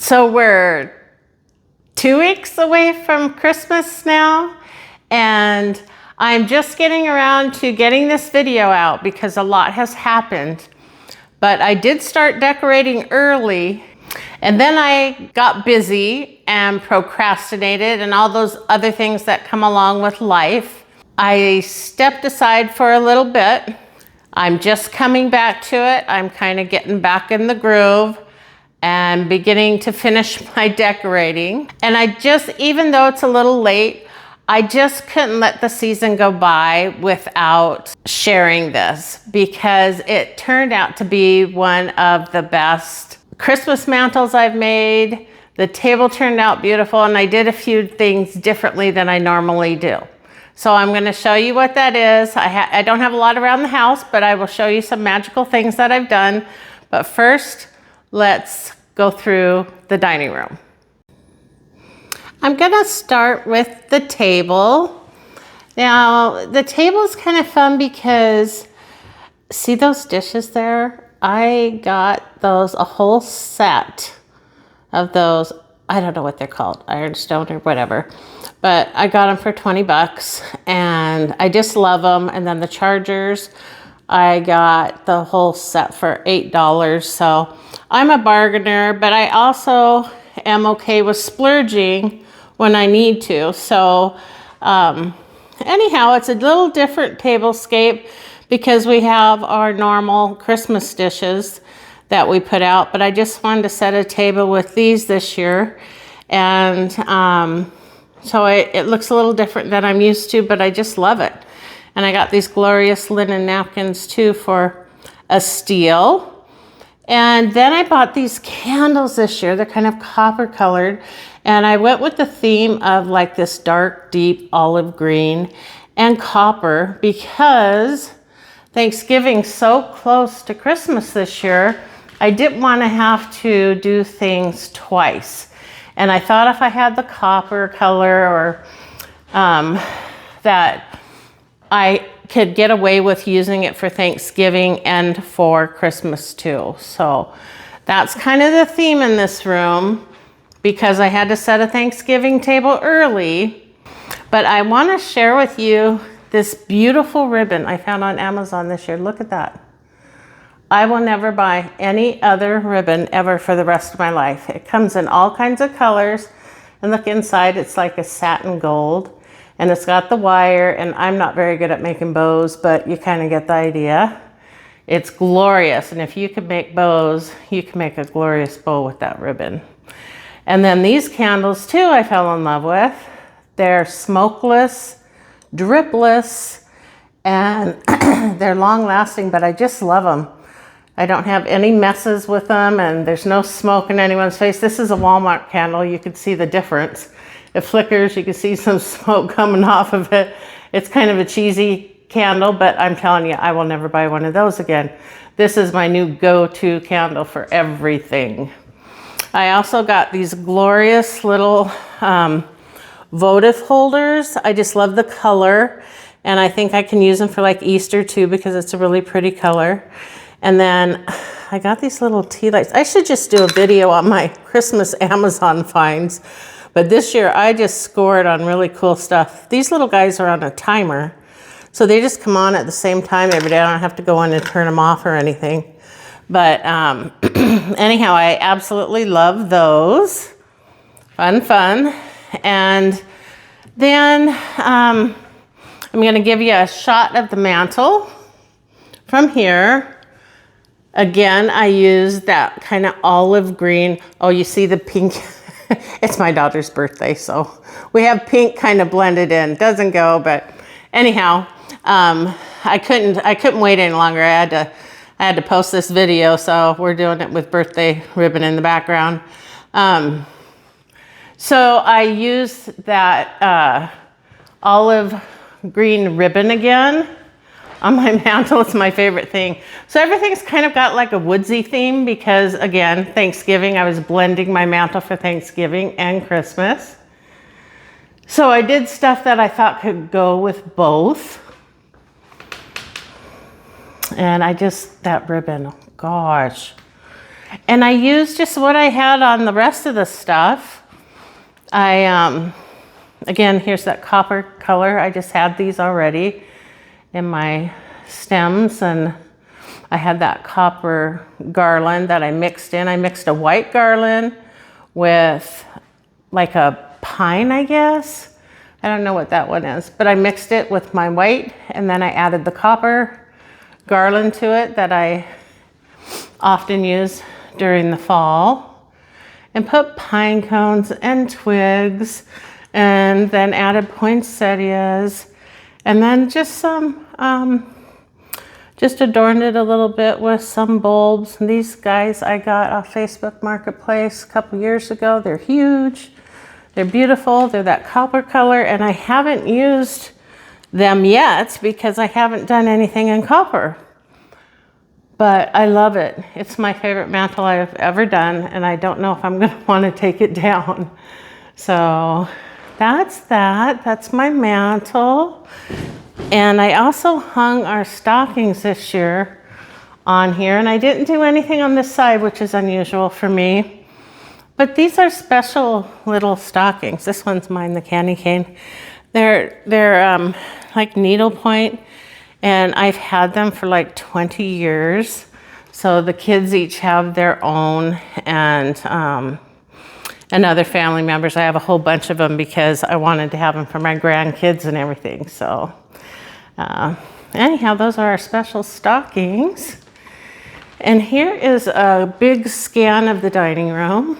So we're 2 weeks away from Christmas now, and I'm just getting around to getting this video out because a lot has happened. But I did start decorating early, and then I got busy and procrastinated and all those other things that come along with life. I stepped aside for a little bit. I'm just coming back to it. I'm kind of getting back in the groove and beginning to finish my decorating. And I just, even though it's a little late, I just couldn't let the season go by without sharing this because it turned out to be one of the best Christmas mantles I've made. The table turned out beautiful, and I did a few things differently than I normally do. So I'm gonna show you what that is. I don't have a lot around the house, but I will show you some magical things that I've done. But first, let's go through the dining room. I'm gonna start with the table. Now, the table is kind of fun because, see those dishes there? I got those, a whole set of those. I don't know what they're called, ironstone or whatever, but I got them for 20 bucks and I just love them. And then the chargers, I got the whole set for $8. So I'm a bargainer, but I also am okay with splurging when I need to. So anyhow, it's a little different tablescape because we have our normal Christmas dishes that we put out, but I just wanted to set a table with these this year. And so it looks a little different than I'm used to, but I just love it. And I got these glorious linen napkins too for a steal. And then I bought these candles this year. They're kind of copper colored. And I went with the theme of like this dark, deep olive green and copper because Thanksgiving's so close to Christmas this year. I didn't want to have to do things twice. And I thought if I had the copper color or that I could get away with using it for Thanksgiving and for Christmas too. So that's kind of the theme in this room because I had to set a Thanksgiving table early. But I want to share with you this beautiful ribbon I found on Amazon this year. Look at that. I will never buy any other ribbon ever for the rest of my life. It comes in all kinds of colors. And look inside, it's like a satin gold. And it's got the wire, and I'm not very good at making bows, but you kind of get the idea. It's glorious, and if you can make bows, you can make a glorious bow with that ribbon. And then these candles too, I fell in love with. They're smokeless, dripless, and they're long lasting, but I just love them. I don't have any messes with them, and there's no smoke in anyone's face. This is a Walmart candle. You can see the difference. It flickers, you can see some smoke coming off of it. It's kind of a cheesy candle, but I'm telling you, I will never buy one of those again. This is my new go-to candle for everything. I also got these glorious little votive holders. I just love the color, and I think I can use them for like Easter too because it's a really pretty color. And then I got these little tea lights. I should just do a video on my Christmas Amazon finds. But this year I just scored on really cool stuff. These little guys are on a timer. So they just come on at the same time every day. I don't have to go in and turn them off or anything. But anyhow, I absolutely love those. Fun. And then I'm gonna give you a shot of the mantle from here. Again, I used that kind of olive green. Oh, you see the pink? It's my daughter's birthday, so we have pink kind of blended in. Doesn't go, but anyhow, I couldn't wait any longer. I had to post this video, so we're doing it with birthday ribbon in the background. So I used that olive green ribbon again on my mantle. It's my favorite thing. So everything's kind of got like a woodsy theme because, again, Thanksgiving, I was blending my mantle for Thanksgiving and Christmas. So I did stuff that I thought could go with both. And that ribbon, oh gosh. And I used just what I had on the rest of the stuff. Again, here's that copper color. I just had these already in my stems, and I had that copper garland that I mixed in. I mixed a white garland with like a pine, I guess. I don't know what that one is, but I mixed it with my white, and then I added the copper garland to it that I often use during the fall, and put pine cones and twigs, and then added poinsettias, and then just just adorned it a little bit with some bulbs. And these guys I got off Facebook Marketplace a couple years ago. They're huge, they're beautiful, they're that copper color, and I haven't used them yet because I haven't done anything in copper. But I love it. It's my favorite mantle I've ever done, and I don't know if I'm going to want to take it down. So that's that. That's my mantle. And I also hung our stockings this year on here, and I didn't do anything on this side, which is unusual for me. But these are special little stockings. This one's mine, the candy cane. They're like needlepoint. And I've had them for like 20 years. So the kids each have their own, and other family members. I have a whole bunch of them because I wanted to have them for my grandkids and everything. So anyhow, those are our special stockings. And here is a big scan of the dining room.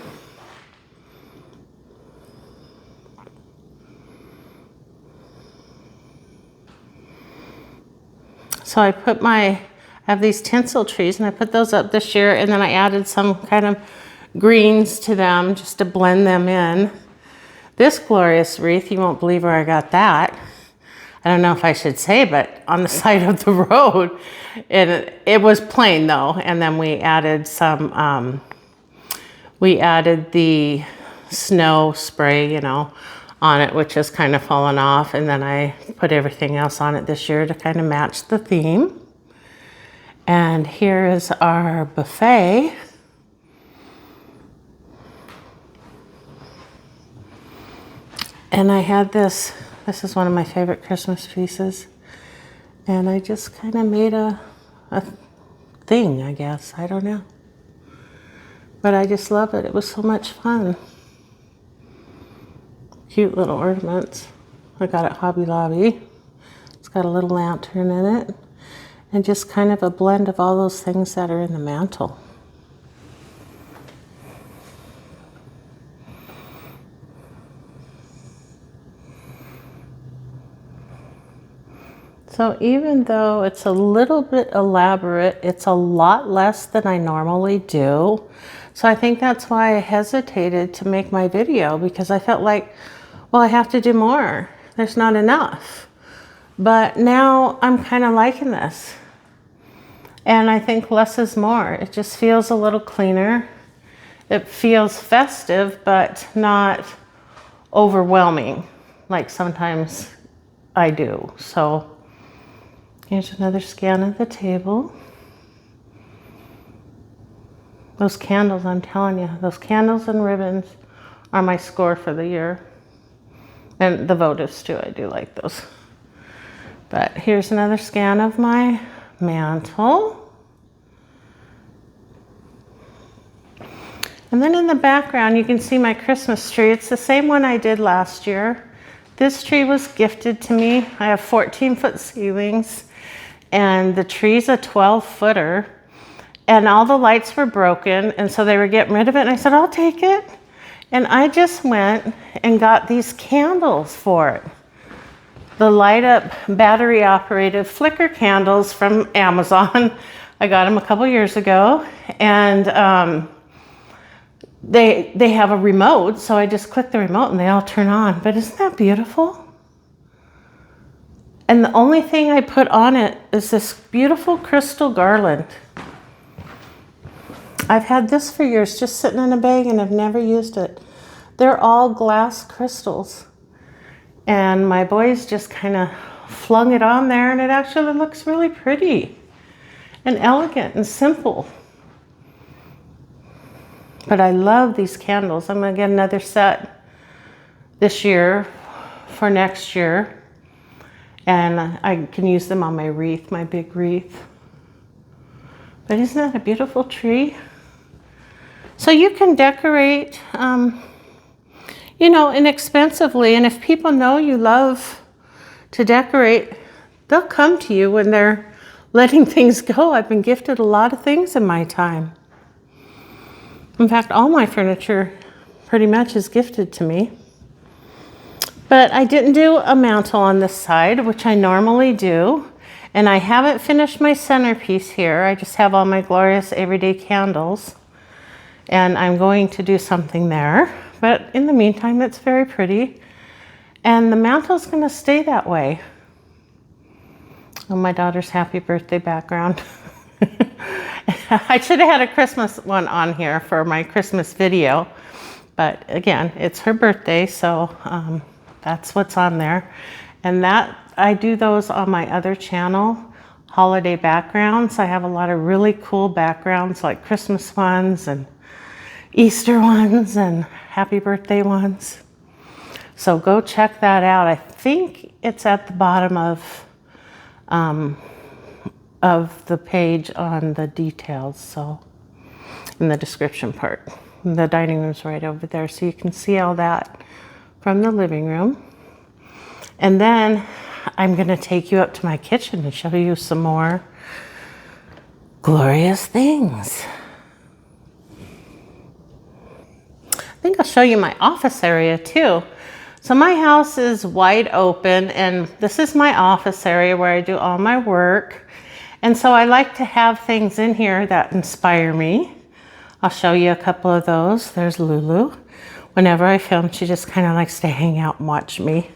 So I have these tinsel trees, and I put those up this year, and then I added some kind of greens to them just to blend them in. This glorious wreath, you won't believe where I got that. I don't know if I should say, but on the side of the road. And it was plain though, and then we added some, we added the snow spray, you know, on it, which has kind of fallen off, and then I put everything else on it this year to kind of match the theme. And here is our buffet. And I had this is one of my favorite Christmas pieces, and I just kind of made a thing, I guess, I don't know. But I just love it. It was so much fun. Cute little ornaments. I got it Hobby Lobby. It's got a little lantern in it, and just kind of a blend of all those things that are in the mantle. So even though it's a little bit elaborate, it's a lot less than I normally do. So I think that's why I hesitated to make my video, because I felt like, well, I have to do more. There's not enough. But now I'm kind of liking this. And I think less is more. It just feels a little cleaner. It feels festive, but not overwhelming like sometimes I do. So here's another scan of the table. Those candles, I'm telling you, those candles and ribbons are my score for the year. And the votives too, I do like those. But here's another scan of my mantle. And then in the background, you can see my Christmas tree. It's the same one I did last year. This tree was gifted to me. I have 14-foot ceilings, and the tree's a 12-footer. And all the lights were broken, and so they were getting rid of it. And I said, I'll take it. And I just went and got these candles for it. The light up battery operated flicker candles from Amazon. I got them a couple years ago, and they have a remote, so I just click the remote and they all turn on. But isn't that beautiful? And the only thing I put on it is this beautiful crystal garland. I've had this for years, just sitting in a bag, and I've never used it. They're all glass crystals. And my boys just kind of flung it on there, and it actually looks really pretty and elegant and simple. But I love these candles. I'm gonna get another set this year for next year. And I can use them on my wreath, my big wreath. But isn't that a beautiful tree? So you can decorate, you know, inexpensively. And if people know you love to decorate, they'll come to you when they're letting things go. I've been gifted a lot of things in my time. In fact, all my furniture pretty much is gifted to me. But I didn't do a mantle on this side, which I normally do. And I haven't finished my centerpiece here. I just have all my glorious everyday candles. And I'm going to do something there. But in the meantime, it's very pretty. And the mantle's going to stay that way. Oh, my daughter's happy birthday background. I should have had a Christmas one on here for my Christmas video. But again, it's her birthday, so that's what's on there. And that I do those on my other channel, holiday backgrounds. I have a lot of really cool backgrounds, like Christmas ones and Easter ones and happy birthday ones. So go check that out. I think it's at the bottom of the page on the details, so in the description part. The dining room's right over there, so you can see all that from the living room. And then I'm gonna take you up to my kitchen and show you some more glorious things. I think I'll show you my office area too. So my house is wide open, and this is my office area where I do all my work. And so I like to have things in here that inspire me. I'll show you a couple of those. There's Lulu. Whenever I film, she just kind of likes to hang out and watch me.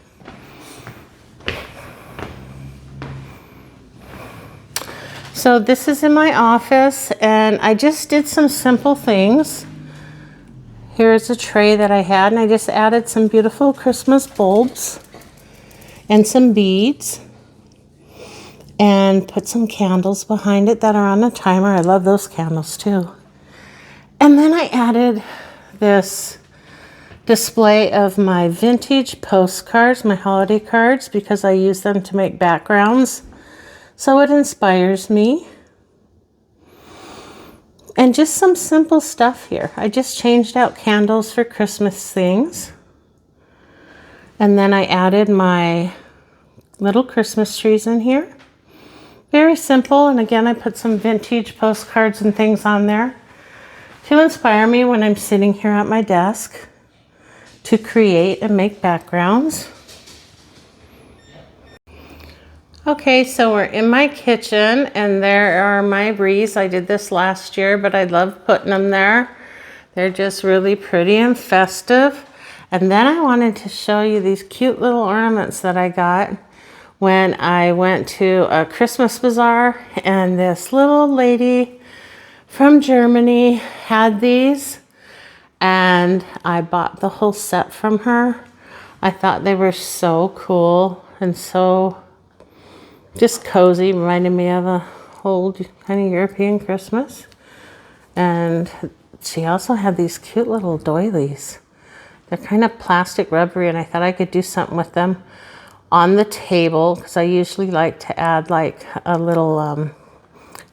So this is in my office, and I just did some simple things. Here's a tray that I had, and I just added some beautiful Christmas bulbs and some beads and put some candles behind it that are on a timer. I love those candles too. And then I added this display of my vintage postcards, my holiday cards, because I use them to make backgrounds. So it inspires me. And just some simple stuff here. I just changed out candles for Christmas things. And then I added my little Christmas trees in here. Very simple. And again, I put some vintage postcards and things on there to inspire me when I'm sitting here at my desk to create and make backgrounds. Okay, so we're in my kitchen, and there are my wreaths. I did this last year, but I love putting them there. They're just really pretty and festive. And then I wanted to show you these cute little ornaments that I got when I went to a Christmas bazaar, and this little lady from Germany had these, and I bought the whole set from her. I thought they were so cool and so just cozy, reminded me of a old kind of European Christmas. And she also had these cute little doilies. They're kind of plastic rubbery, and I thought I could do something with them on the table, because I usually like to add like a little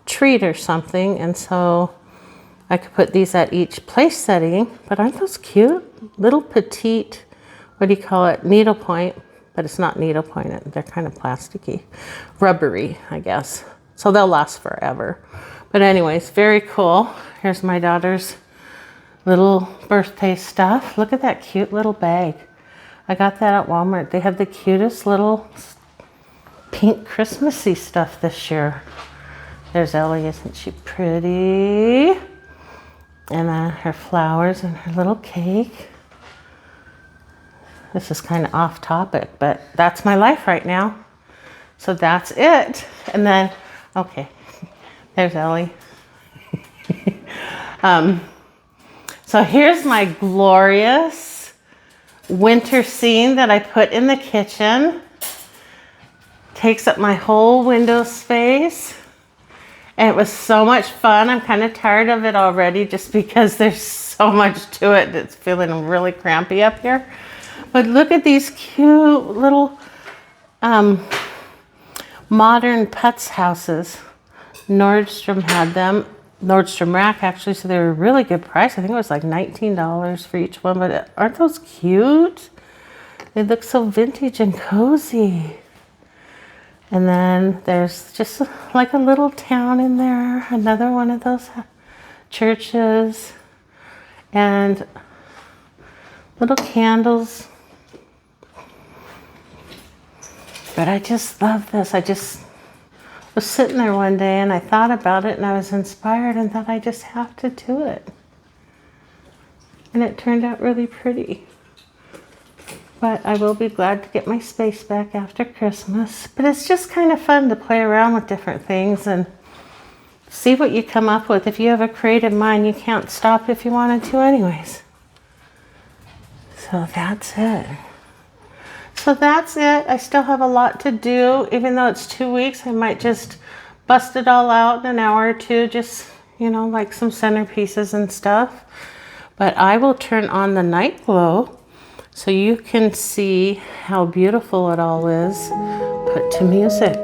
treat or something. And so I could put these at each place setting. But aren't those cute? Little petite, what do you call it, needlepoint. But it's not needle pointed. They're kind of plasticky, rubbery, I guess. So they'll last forever. But anyways, very cool. Here's my daughter's little birthday stuff. Look at that cute little bag. I got that at Walmart. They have the cutest little pink Christmassy stuff this year. There's Ellie, isn't she pretty? And her flowers and her little cake. This is kind of off topic, but that's my life right now. So that's it. And then, okay, there's Ellie. So here's my glorious winter scene that I put in the kitchen. Takes up my whole window space. And it was so much fun. I'm kind of tired of it already just because there's so much to it. It's feeling really crampy up here. But look at these cute little modern putz houses. Nordstrom had them. Nordstrom Rack, actually, so they were a really good price. I think it was like $19 for each one, but aren't those cute? They look so vintage and cozy. And then there's just like a little town in there, another one of those churches, and little candles. But I just love this. I just was sitting there one day and I thought about it and I was inspired and thought I just have to do it. And it turned out really pretty. But I will be glad to get my space back after Christmas. But it's just kind of fun to play around with different things and see what you come up with. If you have a creative mind, you can't stop if you wanted to anyways. So that's it. I still have a lot to do. Even though it's 2 weeks, I might just bust it all out in an hour or two, just, you know, like some centerpieces and stuff. But I will turn on the night glow so you can see how beautiful it all is put to music.